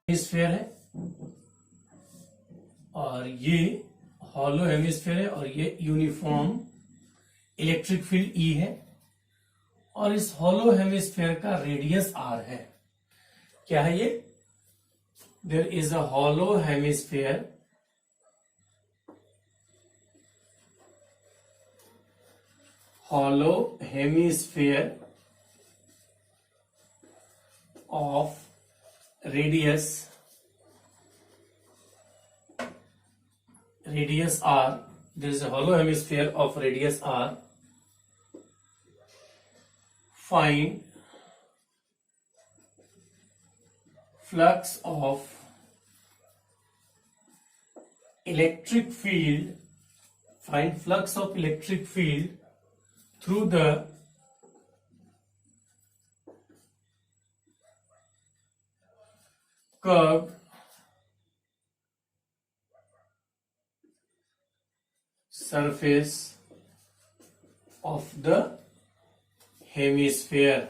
Hemisphere है और ये हॉलो हेमिस्फेयर है और ये यूनिफॉर्म इलेक्ट्रिक फील्ड ई है और इस हॉलो हेमिस्फेयर का रेडियस आर है। क्या है ये? There is a hollow hemisphere of radius r. There is a hollow hemisphere of radius r. Find flux of electric field. Find flux of electric field through the curved surface of the hemisphere.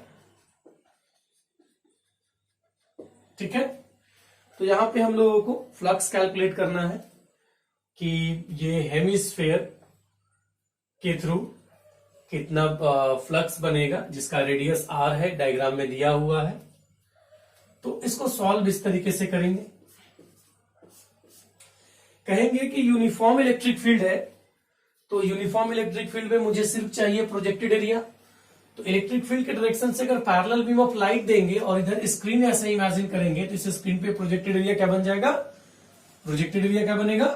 ठीक है, तो यहां पे हम लोगों को flux calculate करना है कि ये हेमिस्फेयर के थ्रू कितना फ्लक्स बनेगा जिसका रेडियस आर है, डायग्राम में दिया हुआ है। तो इसको सॉल्व इस तरीके से करेंगे, कहेंगे कि यूनिफॉर्म इलेक्ट्रिक फील्ड है तो यूनिफॉर्म इलेक्ट्रिक फील्ड में मुझे सिर्फ चाहिए प्रोजेक्टेड एरिया। तो इलेक्ट्रिक फील्ड के डायरेक्शन से अगर पैरेलल बीम ऑफ लाइट देंगे और इधर स्क्रीन ऐसे इमेजिन करेंगे तो इस स्क्रीन पे प्रोजेक्टेड एरिया क्या बन जाएगा? प्रोजेक्टेड एरिया क्या बनेगा?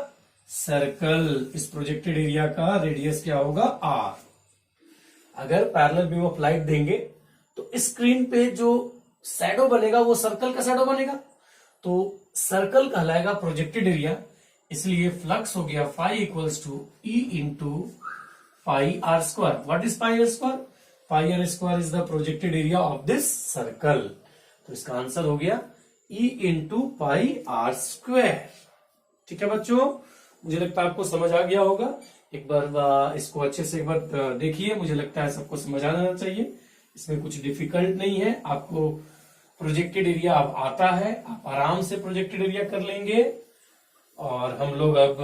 सर्कल। इस प्रोजेक्टेड एरिया का रेडियस क्या होगा? आर। अगर पैरेलल बीम ऑफ लाइट देंगे तो स्क्रीन पे जो शैडो बनेगा वो सर्कल का शैडो बनेगा, तो सर्कल कहलाएगा प्रोजेक्टेड एरिया। इसलिए फ्लक्स हो गया phi equals to E into pi R square. What is pi R square? Pi R square is the projected area of this circle. तो इसका आंसर हो गया E into pi R square. ठीक है बच्चों, मुझे लगता है आपको समझ आ गया होगा। एक बार इसको अच्छे से एक बार देखिए, मुझे लगता है सबको समझ आना चाहिए, इसमें कुछ डिफिकल्ट नहीं है। आपको प्रोजेक्टेड एरिया अब आता है, आप आराम से प्रोजेक्टेड एरिया कर लेंगे। और हम लोग अब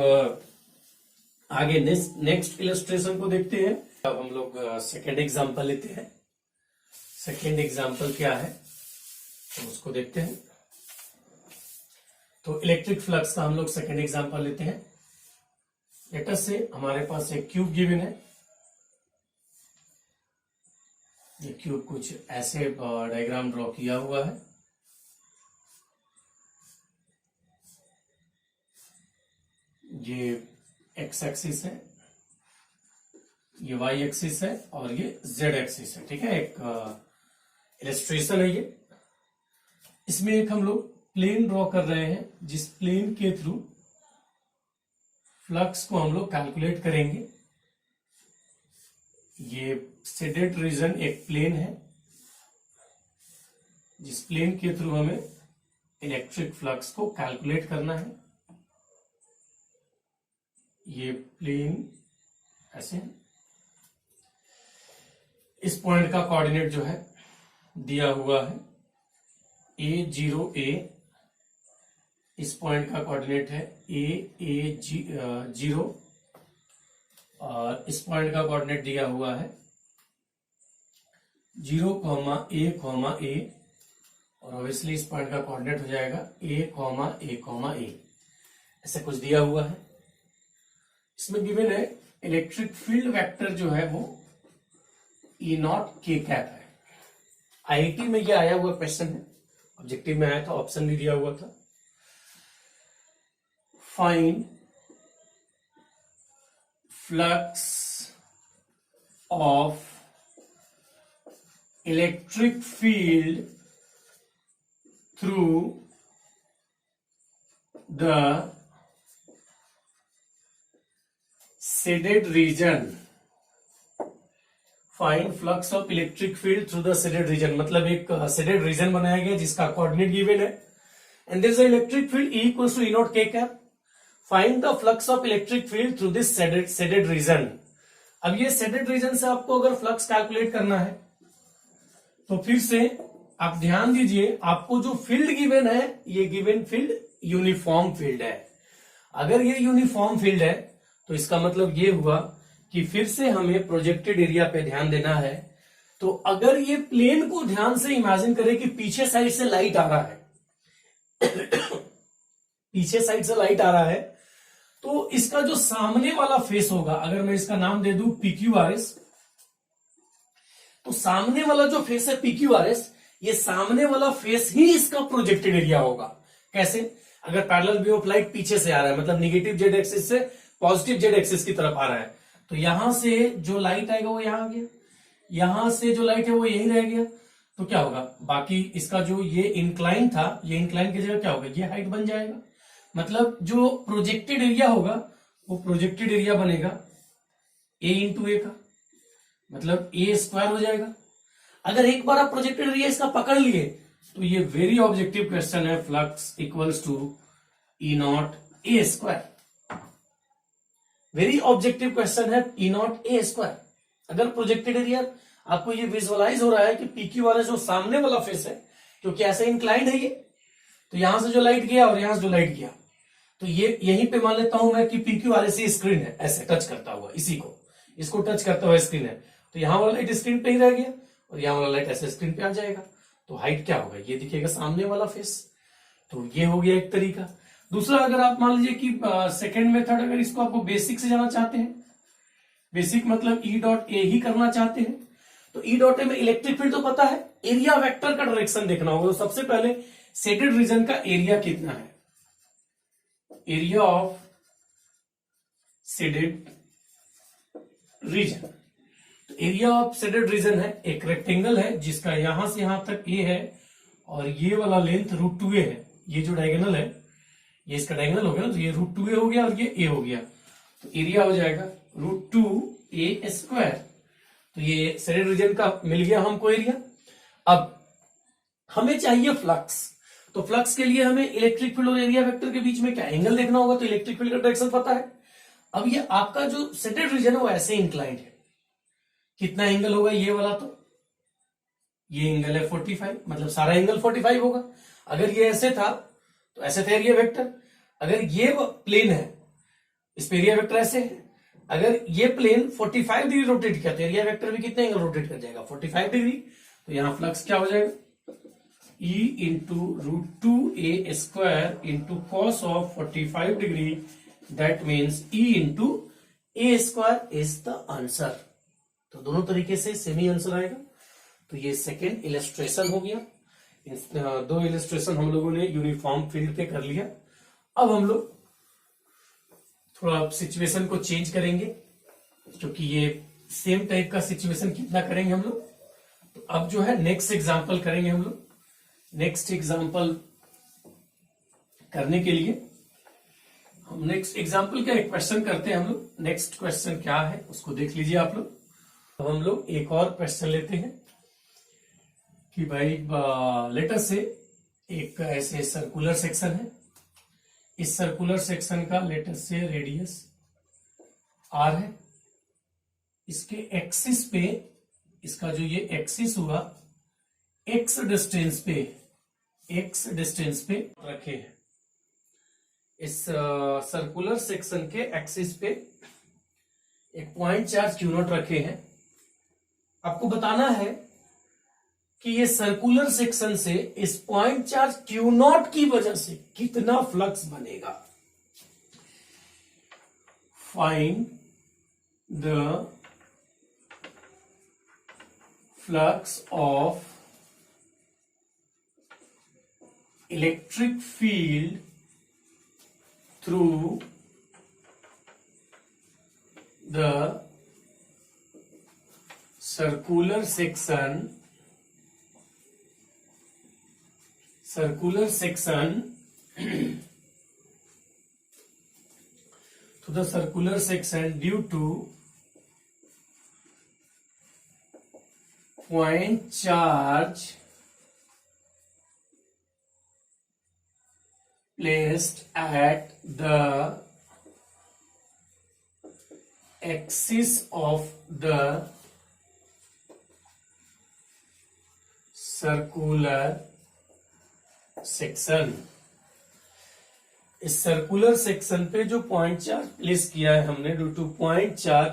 आगे नेक्स्ट इलस्ट्रेशन को देखते हैं। अब हम लोग सेकेंड एग्जांपल लेते हैं। सेकेंड एग्जांपल क्या है तो उसको देखते हैं। तो इलेक्ट्रिक फ्लक्स का हम लोग सेकेंड एग्जांपल लेते हैं। लेटर से हमारे पास एक क्यूब गिवन है। ये क्यूब कुछ ऐसे डायग्राम ड्रॉ किया हुआ है। ये एक्स एक्सिस है, ये वाई एक्सिस है और ये जेड एक्सिस है। ठीक है, एक इलस्ट्रेशन है ये। इसमें एक हम लोग प्लेन ड्रॉ कर रहे हैं जिस प्लेन के थ्रू फ्लक्स को हम लोग कैलकुलेट करेंगे। ये शेडेड रीजन एक प्लेन है जिस प्लेन के थ्रू हमें इलेक्ट्रिक फ्लक्स को कैलकुलेट करना है। ये प्लेन ऐसे, इस पॉइंट का कोऑर्डिनेट जो है दिया हुआ है A0A। इस पॉइंट का कोऑर्डिनेट है A0 और इस पॉइंट का कोऑर्डिनेट दिया हुआ है 0,A,A और ऑब्वियसली इस पॉइंट का कोऑर्डिनेट हो जाएगा A,A,A। ऐसे कुछ दिया हुआ है। इसमें गिवन है इलेक्ट्रिक फील्ड वेक्टर जो है वो E नॉट K कैप है। आईआईटी में ये आया हुआ क्वेश्चन है, ऑब्जेक्टिव में आया था, ऑप्शन भी दिया हुआ था। Find flux of electric field through the shaded region. Find flux of electric field through the shaded region, मतलब एक शेडेड रीजन बनाया गया जिसका कोऑर्डिनेट गिवन है and there is a electric field E equals to E naught K cap. Find the flux of electric field through this shaded region. अब ये shaded region से आपको अगर फ्लक्स कैलकुलेट करना है तो फिर से आप ध्यान दीजिए, आपको जो फील्ड गिवन है ये गिवन फील्ड यूनिफॉर्म फील्ड है। अगर ये यूनिफॉर्म फील्ड है तो इसका मतलब ये हुआ कि फिर से हमें प्रोजेक्टेड एरिया पे ध्यान देना है। तो अगर ये प्लेन को ध्यान से इमेजिन करें कि पीछे साइड से लाइट आ रहा है पीछे साइड से लाइट आ रहा है, तो इसका जो सामने वाला फेस होगा, अगर मैं इसका नाम दे दूं PQRS, तो सामने वाला जो फेस है PQRS, ये सामने वाला फेस ही इसका प्रोजेक्टेड एरिया होगा। कैसे? अगर पैरेलल बीम ऑफ लाइट पीछे से आ रहा है, मतलब निगेटिव जेड एक्सिस से पॉजिटिव जेड एक्सिस की तरफ आ रहा है, तो यहां से जो लाइट आएगा वो यहां आ गया, यहां से जो लाइट है वो यहीं रह गया, तो क्या होगा, बाकी इसका जो ये इंक्लाइन था, ये इंक्लाइन की जगह क्या होगा, ये हाइट बन जाएगा। मतलब जो प्रोजेक्टेड एरिया होगा वो प्रोजेक्टेड एरिया बनेगा A इंटू ए का, मतलब A स्क्वायर हो जाएगा। अगर एक बार आप प्रोजेक्टेड एरिया इसका पकड़ लिए तो ये वेरी ऑब्जेक्टिव क्वेश्चन है, flux equals to E naught A square. Very objective question है, E नॉट A स्क्वायर। अगर प्रोजेक्टेड एरिया आपको ये विजुअलाइज हो रहा है कि PQRS जो सामने वाला फेस है, क्योंकि ऐसे इंक्लाइंड है ये, तो यहां से जो लाइट गया और यहां से जो लाइट गया, तो ये यहीं पे मान लेता हूं मैं कि PQRS ही स्क्रीन है, ऐसे टच करता हुआ, इसको टच करता हुआ स्क्रीन है, तो यहां वाला लाइट स्क्रीन पे ही रह गया और यहां वाला लाइट ऐसे स्क्रीन पे आ जाएगा, तो हाइट क्या होगा, ये दिखेगा सामने वाला फेस। तो ये हो गया एक तरीका। दूसरा, अगर आप मान लीजिए कि सेकेंड मेथड, अगर इसको आपको बेसिक से जाना चाहते हैं, बेसिक मतलब E डॉट ए ही करना चाहते हैं, तो E डॉट ए में इलेक्ट्रिक फील्ड तो पता है, एरिया वेक्टर का डायरेक्शन देखना होगा। तो सबसे पहले शेडेड रीजन का एरिया कितना है, एरिया ऑफ शेडेड रीजन। तो एरिया ऑफ शेडेड रीजन है, एक रेक्टेंगल है जिसका यहां से यहां तक ए है और ये वाला लेंथ √2a है। ये जो डायगोनल है ये इसका डायगोनल हो गया ना, तो ये √2a हो गया और ये a हो गया, तो एरिया हो जाएगा √2a स्क्वायर। तो ये शेडेड रीजन का मिल गया हमको एरिया। अब हमें चाहिए फ्लक्स, तो फ्लक्स के लिए हमें इलेक्ट्रिक फील्ड और एरिया वेक्टर के बीच में क्या एंगल देखना होगा, तो इलेक्ट्रिक फील्ड का डायरेक्शन पता है। अब ये आपका जो शेडेड रीजन है वो ऐसे इंक्लाइंड है, कितना एंगल होगा ये वाला, तो ये एंगल है 45, मतलब सारा एंगल 45 होगा। अगर ये ऐसे था तो ऐसे था एरिया वेक्टर, अगर ये प्लेन है इस पे एरिया वेक्टर ऐसे है, अगर ये प्लेन 45 डिग्री रोटेट किया तो एरिया वेक्टर भी कितने एंगल रोटेट कर जाएगा, 45 डिग्री। तो यहां फ्लक्स क्या हो जाएगा, E into √2a square into cos of 45 degree, that means E into a square is the answer. तो दोनों तरीके से सेम ही आंसर आएगा। तो ये सेकेंड इलस्ट्रेशन हो गया। दो इलस्ट्रेशन हम लोगों ने यूनिफॉर्म फील्ड पे कर लिया। अब हम लोग थोड़ा सिचुएशन को चेंज करेंगे, क्योंकि ये सेम टाइप का सिचुएशन कितना करेंगे हम लोग। तो अब जो है नेक्स्ट एग्जांपल करेंगे हम लोग। नेक्स्ट एग्जांपल करने के लिए हम नेक्स्ट एग्जांपल का एक क्वेश्चन करते हैं हम लोग। नेक्स्ट क्वेश्चन क्या है उसको देख लीजिए आप लोग। अब हम लोग एक और क्वेश्चन लेते हैं कि भाई लेटर से एक ऐसे सर्कुलर सेक्शन है, इस सर्कुलर सेक्शन का लेटर से रेडियस r है, इसके एक्सिस पे, इसका जो ये एक्सिस हुआ x डिस्टेंस पे रखे हैं। इस सर्कुलर सेक्शन के एक्सिस पे एक पॉइंट चार्ज Q0 रखे हैं। आपको बताना है कि ये सर्कुलर सेक्शन से इस पॉइंट चार्ज Q0 की वजह से कितना फ्लक्स बनेगा। Find the flux of electric field through the circular section to the circular section due to point charge placed at the axis of the circular section. इस circular section पे जो point charge place किया है हमने, due two point charge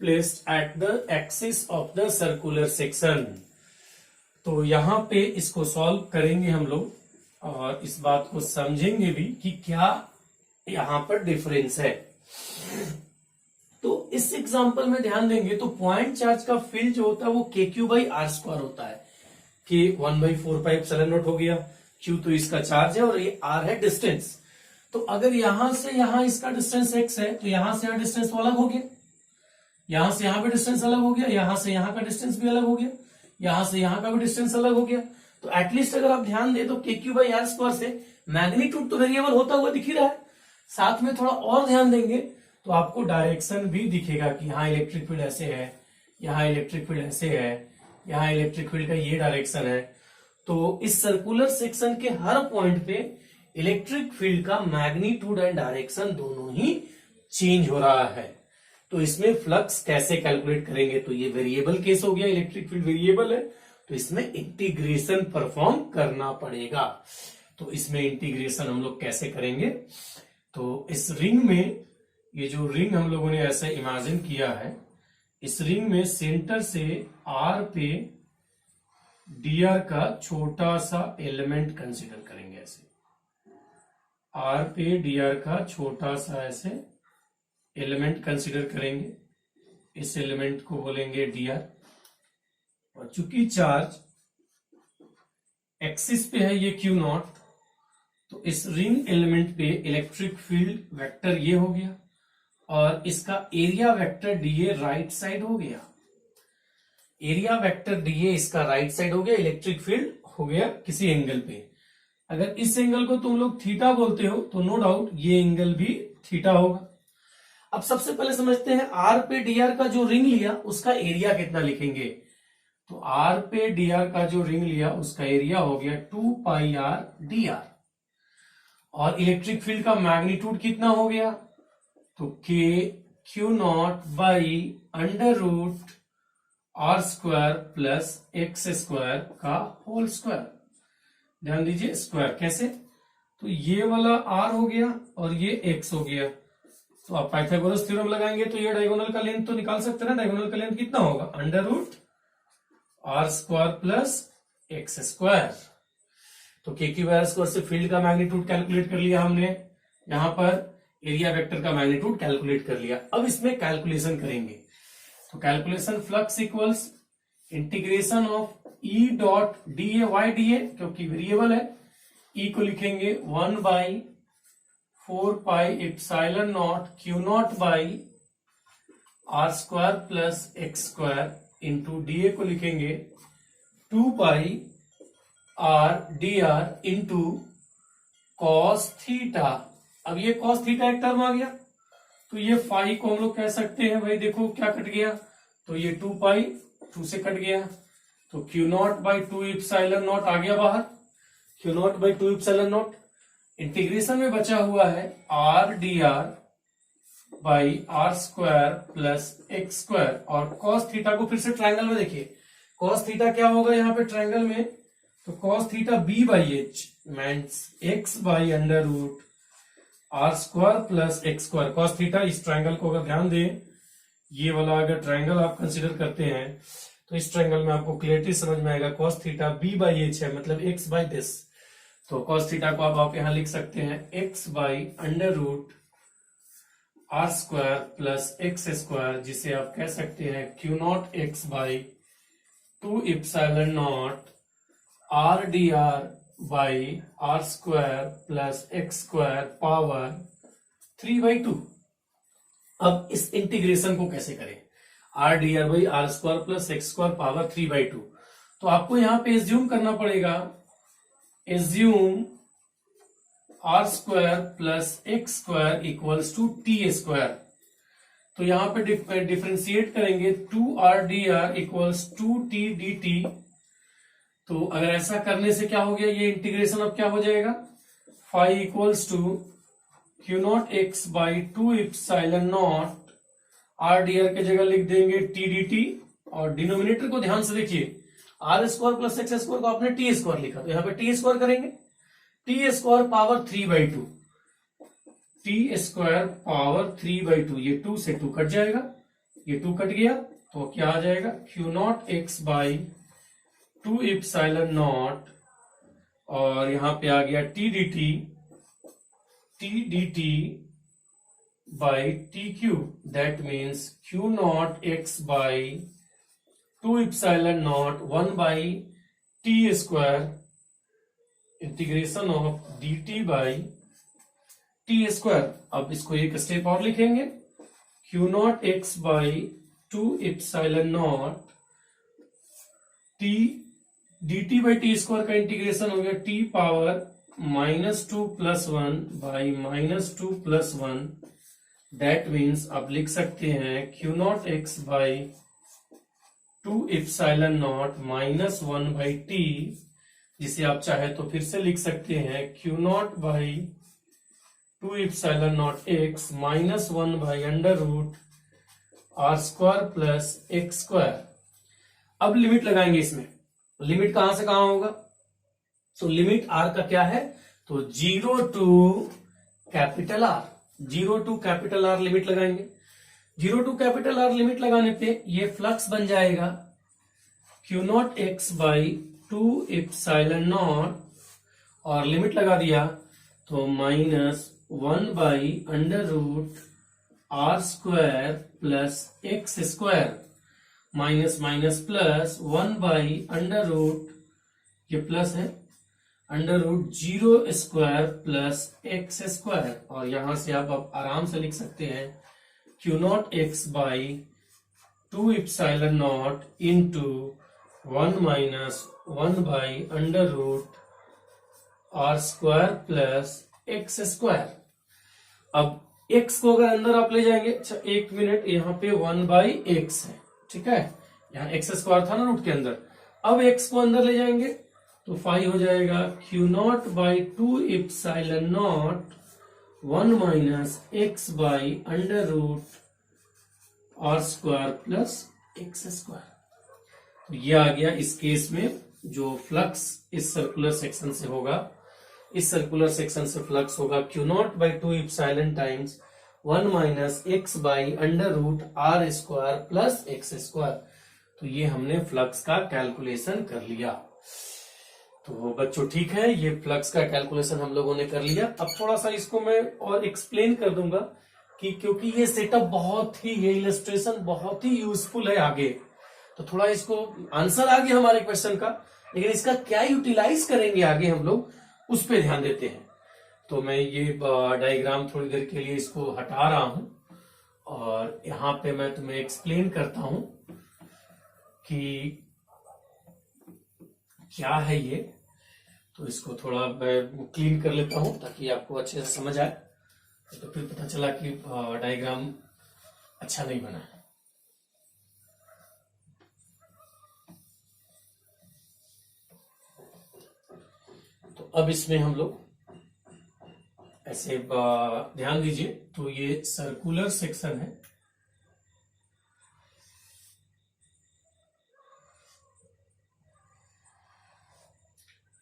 placed at the axis of the circular section. तो यहां पे इसको सॉल्व करेंगे हम लोग और इस बात को समझेंगे भी कि क्या यहां पर डिफरेंस है। तो इस एग्जांपल में ध्यान देंगे तो पॉइंट चार्ज का फील्ड जो होता है वो KQ/R² होता है। K 1/4πε0 हो गया, Q तो इसका चार्ज है और ये R है डिस्टेंस। तो अगर यहां से यहां इसका डिस्टेंस x है तो यहां से यहां डिस्टेंस तो अलग हो गया, यहां से यहां पे डिस्टेंस अलग हो गया, यहां से यहां का डिस्टेंस भी अलग हो गया, यहां से यहां का भी डिस्टेंस अलग हो गया। तो एटलीस्ट अगर आप ध्यान दें तो KQ/R² से मैग्नीट्यूड तो वेरिएबल होता हुआ दिख ही रहा है। साथ में थोड़ा और ध्यान देंगे तो आपको डायरेक्शन भी दिखेगा कि यहाँ इलेक्ट्रिक फील्ड ऐसे है, यहाँ इलेक्ट्रिक फील्ड ऐसे है, यहाँ इलेक्ट्रिक फील्ड का ये डायरेक्शन है। तो इस सर्कुलर सेक्शन के हर पॉइंट पे इलेक्ट्रिक फील्ड का मैग्नीट्यूड एंड डायरेक्शन दोनों ही चेंज हो रहा है। तो इसमें फ्लक्स कैसे कैलकुलेट करेंगे, तो ये वेरिएबल केस हो गया, इलेक्ट्रिक फील्ड वेरिएबल है तो इसमें इंटीग्रेशन परफॉर्म करना पड़ेगा। तो इसमें इंटीग्रेशन हम लोग कैसे करेंगे, तो इस रिंग में, ये जो रिंग हम लोगों ने ऐसे इमेजिन किया है, इस रिंग में सेंटर से R पे dr का छोटा सा एलिमेंट कंसीडर करेंगे। ऐसे R पे dr का छोटा सा ऐसे एलिमेंट कंसीडर करेंगे, इस एलिमेंट को बोलेंगे dr। और चूंकि चार्ज एक्सिस पे है ये Q0, तो इस रिंग एलिमेंट पे इलेक्ट्रिक फील्ड वेक्टर ये हो गया और इसका area vector dA right side हो गया। एरिया वेक्टर dA इसका राइट साइड हो गया, इलेक्ट्रिक फील्ड हो गया किसी एंगल पे। अगर इस एंगल को तुम लोग थीटा बोलते हो तो नो डाउट ये एंगल भी थीटा होगा। अब सबसे पहले समझते हैं R पे dr का जो रिंग लिया उसका एरिया कितना लिखेंगे। तो R पे dr का जो रिंग लिया उसका एरिया हो गया 2πr dr। और इलेक्ट्रिक फील्ड का मैग्नीट्यूड कितना हो गया, तो Q0/√R² प्लस x² का होल स्क्वायर। ध्यान दीजिए स्क्वायर कैसे, तो ये वाला R हो गया और ये x हो गया। तो आप पाइथागोरस थ्योरम लगाएंगे तो ये डायगोनल का लेंथ तो निकाल सकते हैं ना। डायगोनल का लेंथ कितना होगा, √R² प्लस x²। तो KQ/R² से फील्ड का मैग्नीट्यूड कैलकुलेट कर लिया हमने, यहां पर एरिया वेक्टर का मैग्नीट्यूड कैलकुलेट कर लिया। अब इसमें कैलकुलेशन करेंगे, तो calculation flux equals integration of E dot dA y dA, क्योंकि वेरिएबल है, E को लिखेंगे 1/4πε0 Q0/R² plus x² into dA को लिखेंगे 2πr dr into cos theta. अब ये cos थीटा एक टर्म आ गया तो ये फाई को हम लोग कह सकते हैं, भाई देखो क्या कट गया, तो ये 2π 2 से कट गया, तो Q0/2ε0 आ गया बाहर, Q0/2ε0। इंटीग्रेशन में बचा हुआ है R dr/R² प्लस x²। और cos थीटा को फिर से ट्रायंगल में देखिए, cos थीटा क्या होगा यहाँ पे ट्रायंगल में, तो cos theta B/H means x/√R² plus x²। cos theta, इस ट्रायंगल को अगर ध्यान दें, ये वाला अगर ट्रायंगल आप कंसीडर करते हैं तो इस ट्रायंगल में आपको क्लियरली समझ में आएगा। cos थीटा B/H है, मतलब x/this। तो cos थीटा को आप यहां लिख सकते हैं x/√R² प्लस x², जिसे आप कह सकते हैं Q0x/2ε0 R dr/R² plus x² power 3/2। अब इस इंटीग्रेशन को कैसे करें, R dr/R² plus x² power 3/2। तो आपको यहां पे एज्यूम करना पड़ेगा, assume R² plus x² equals to t²। तो यहां पे डिफरेंशिएट करेंगे 2R dr equals 2t dt। तो अगर ऐसा करने से क्या हो गया, ये इंटीग्रेशन अब क्या हो जाएगा, phi equals to Q0x/2ε0 R dr के जगह लिख देंगे t dt। और डिनोमिनेटर को ध्यान से देखिए, R square plus x square को आपने टी स्क्वायर लिखा, तो यहाँ पे टी स्क्वायर करेंगे, T square power 3/2, T square power 3/2, ये 2 से 2 कट जाएगा, ये 2 कट गया तो क्या आ जाएगा, Q not x by 2 epsilon not, और यहां पे आ गया T D T by T cube, that means Q not x by 2 epsilon not 1 by T square integration of D T by T square. अब इसको एक स्टेप और लिखेंगे, Q not x by 2 epsilon not T D T by T square का integration हो गया T power -2 + 1 by -2 + 1, that means आप लिख सकते हैं Q not x by 2 epsilon not -1 by T, जिसे आप चाहे तो फिर से लिख सकते हैं Q not by 2 epsilon not x -1 by √r² plus x²। अब लिमिट लगाएंगे इसमें, लिमिट कहां से कहां होगा, तो लिमिट r का क्या है, तो 0 to capital R, 0 to capital R limit लगाएंगे। 0 टू कैपिटल R लिमिट लगाने पे ये फ्लक्स बन जाएगा Q not x by 2 epsilon not, और लिमिट लगा दिया तो -1 by √r² plus x², minus minus plus 1 by ये प्लस है √0² प्लस x², और यहां से आप आराम से लिख सकते हैं Q not x by 2 epsilon not into 1 minus 1 by √r² plus x²। अब x को अगर अंदर आप ले जाएंगे, अच्छा एक मिनट, यहाँ पे 1/x है, ठीक है, यहाँ x² था ना रूट के अंदर, अब x को अंदर ले जाएंगे तो 5 हो जाएगा Q not by 2 epsilon not 1 minus x by √r² plus x²। तो ये आ गया इस केस में जो फ्लक्स इस सर्कुलर सेक्शन से होगा, इस सर्कुलर सेक्शन से फ्लक्स होगा Q not by 2 epsilon times 1 minus x by √r² plus x²। तो ये हमने फ्लक्स का कैलकुलेशन कर लिया। तो बच्चों ठीक है, ये फ्लक्स का कैलकुलेशन हम लोगों ने कर लिया। अब थोड़ा सा इसको मैं और एक्सप्लेन कर दूंगा कि क्योंकि ये सेटअप बहुत ही, ये इलस्ट्रेशन बहुत ही यूजफुल है आगे, तो थोड़ा इसको आंसर आ गया हमारे क्वेश्चन का, लेकिन इसका क्या यूटिलाइज करेंगे आगे हम लोग, उस पर ध्यान देते हैं। तो मैं ये डायग्राम थोड़ी देर के लिए इसको हटा रहा हूं और यहां पे मैं तुम्हें एक्सप्लेन करता हूं कि क्या है ये। तो इसको थोड़ा मैं क्लीन कर लेता हूं ताकि आपको अच्छे से समझ आए, तो फिर पता चला कि डायग्राम अच्छा नहीं बना है। तो अब इसमें हम लोग ऐसे ध्यान दीजिए, तो ये सर्कुलर सेक्शन है,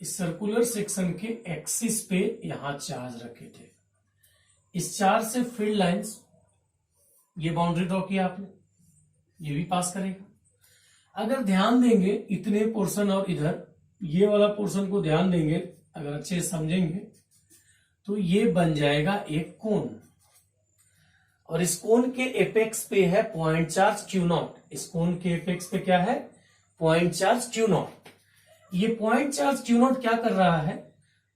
इस सर्कुलर सेक्शन के एक्सिस पे यहां चार्ज रखे थे। इस चार्ज से फील्ड लाइंस, ये बाउंड्री ड्रॉ किया आपने, ये भी पास करेगा। अगर ध्यान देंगे इतने पोर्शन और इधर ये वाला पोर्शन को ध्यान देंगे, अगर अच्छे से समझेंगे तो ये बन जाएगा एक कोन, और इस कोन के एपेक्स पे है पॉइंट चार्ज क्यू नॉट। इस कोन के एपेक्स पे क्या है, पॉइंट चार्ज क्यू नॉट। ये पॉइंट चार्ज क्यू नॉट क्या कर रहा है,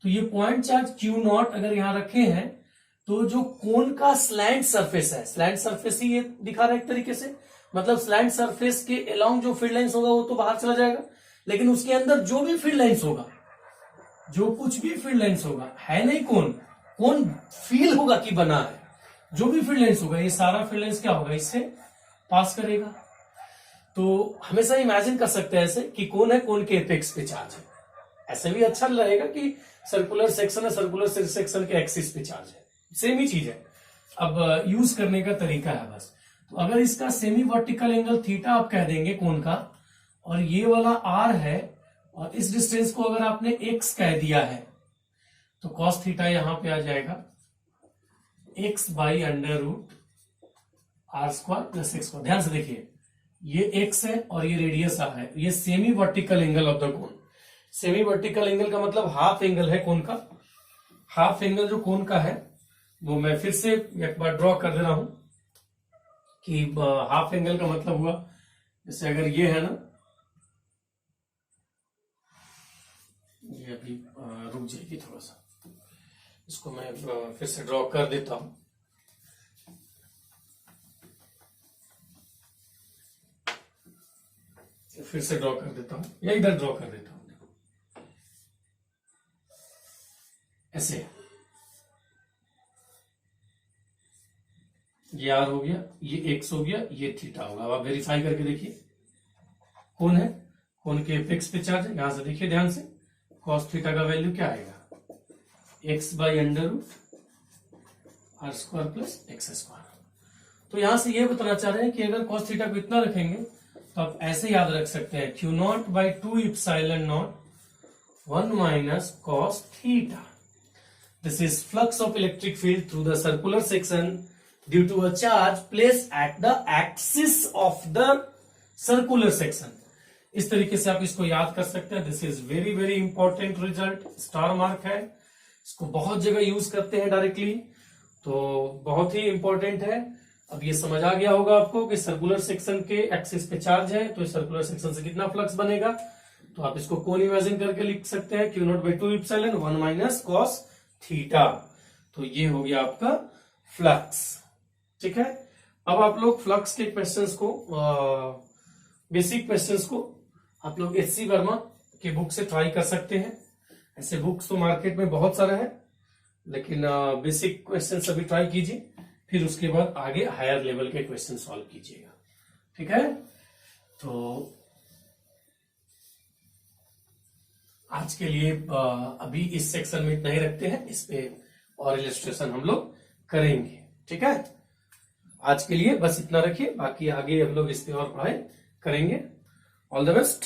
तो ये पॉइंट चार्ज क्यू नॉट अगर यहां रखे हैं तो जो कोन का स्लैंट सरफेस है, स्लैंट सरफेस ही ये दिखा रहा है एक तरीके से, मतलब स्लैंट सरफेस के अलोंग जो फील्ड लाइंस होगा वो तो बाहर चला जाएगा, लेकिन उसके अंदर जो भी फील्ड लाइंस होगा, जो कुछ भी फील्ड लाइंस होगा, है नहीं कोन, कोन फील होगा कि बना है, जो भी फील्ड लाइंस होगा ये सारा फील्ड लाइंस क्या होगा, इससे पास करेगा। तो हमेशा इमेजिन कर सकते हैं ऐसे कि कौन है, कौन के एपेक्स पे चार्ज है, ऐसे भी अच्छा रहेगा कि सर्कुलर सेक्शन है, सर्कुलर सेक्शन के एक्सिस पे चार्ज है, सेम ही चीज है। अब यूज करने का तरीका है बस। तो अगर इसका सेमी वर्टिकल एंगल थीटा आप कह देंगे कोन का, और ये वाला r है, और इस डिस्टेंस को अगर आपने x कह दिया है तो cos थीटा यहां पे आ जाएगा x by under root R square plus x square. ध्यान से देखिए, ये x है और ये रेडियस r है, ये semi vertical angle of the cone. Semi vertical angle का मतलब हाफ एंगल है कोन का। हाफ एंगल जो कोन का है वो मैं फिर से एक बार ड्रॉ कर दे रहा हूं कि हाफ एंगल का मतलब हुआ, जैसे अगर ये है ना, ये अभी रुक जाएगी थोड़ा सा, इसको मैं फिर से ड्रॉ कर देता हूं। फिर से ड्रॉ कर देता हूं या इधर ड्रॉ कर देता हूं। ऐसे ये आर हो गया, ये एक्स हो गया, ये थीटा होगा। अब आप वेरीफाई करके देखिए, कौन है, कौन के एपेक्स पे चार्ज है। यहां से देखिए ध्यान से, कॉस थीटा का वैल्यू क्या आएगा, x by under root R square plus x square. तो यहां से ये बताना चाह रहे हैं कि अगर कॉस थीटा को इतना रखेंगे तो आप ऐसे याद रख सकते हैं, Q not by two epsilon not 1 minus cos theta. This is flux of electric field through the circular section due to a charge placed at the axis of the circular section। इस तरीके से आप इसको याद कर सकते हैं। This is very very important result, star mark है, इसको बहुत जगह यूज करते हैं डायरेक्टली, तो बहुत ही इंपॉर्टेंट है। अब ये समझ आ गया होगा आपको कि सर्कुलर सेक्शन के एक्सिस पे चार्ज है तो सर्कुलर सेक्शन से कितना फ्लक्स बनेगा, तो आप इसको कोन इमेजिन करके लिख सकते हैं, Q not by two epsilon 1 minus cos theta. तो ये हो गया आपका फ्लक्स। ठीक है, अब आप लोग फ्लक्स के क्वेश्चंस को, बेसिक क्वेश्चंस को आप लोग एचसी वर्मा के बुक से ट्राई कर सकते हैं। ऐसे बुक्स तो मार्केट में बहुत सारे हैं, लेकिन बेसिक क्वेश्चंस अभी ट्राई कीजिए, फिर उसके बाद आगे हायर लेवल के क्वेश्चन सॉल्व कीजिएगा। ठीक है, तो आज के लिए अभी इस सेक्शन में इतना ही रखते हैं, इस पे और इलस्ट्रेशन हम लोग करेंगे। ठीक है, आज के लिए बस इतना रखिए, बाकी आगे हम लोग इस पे और पढ़ाई करेंगे। All the best.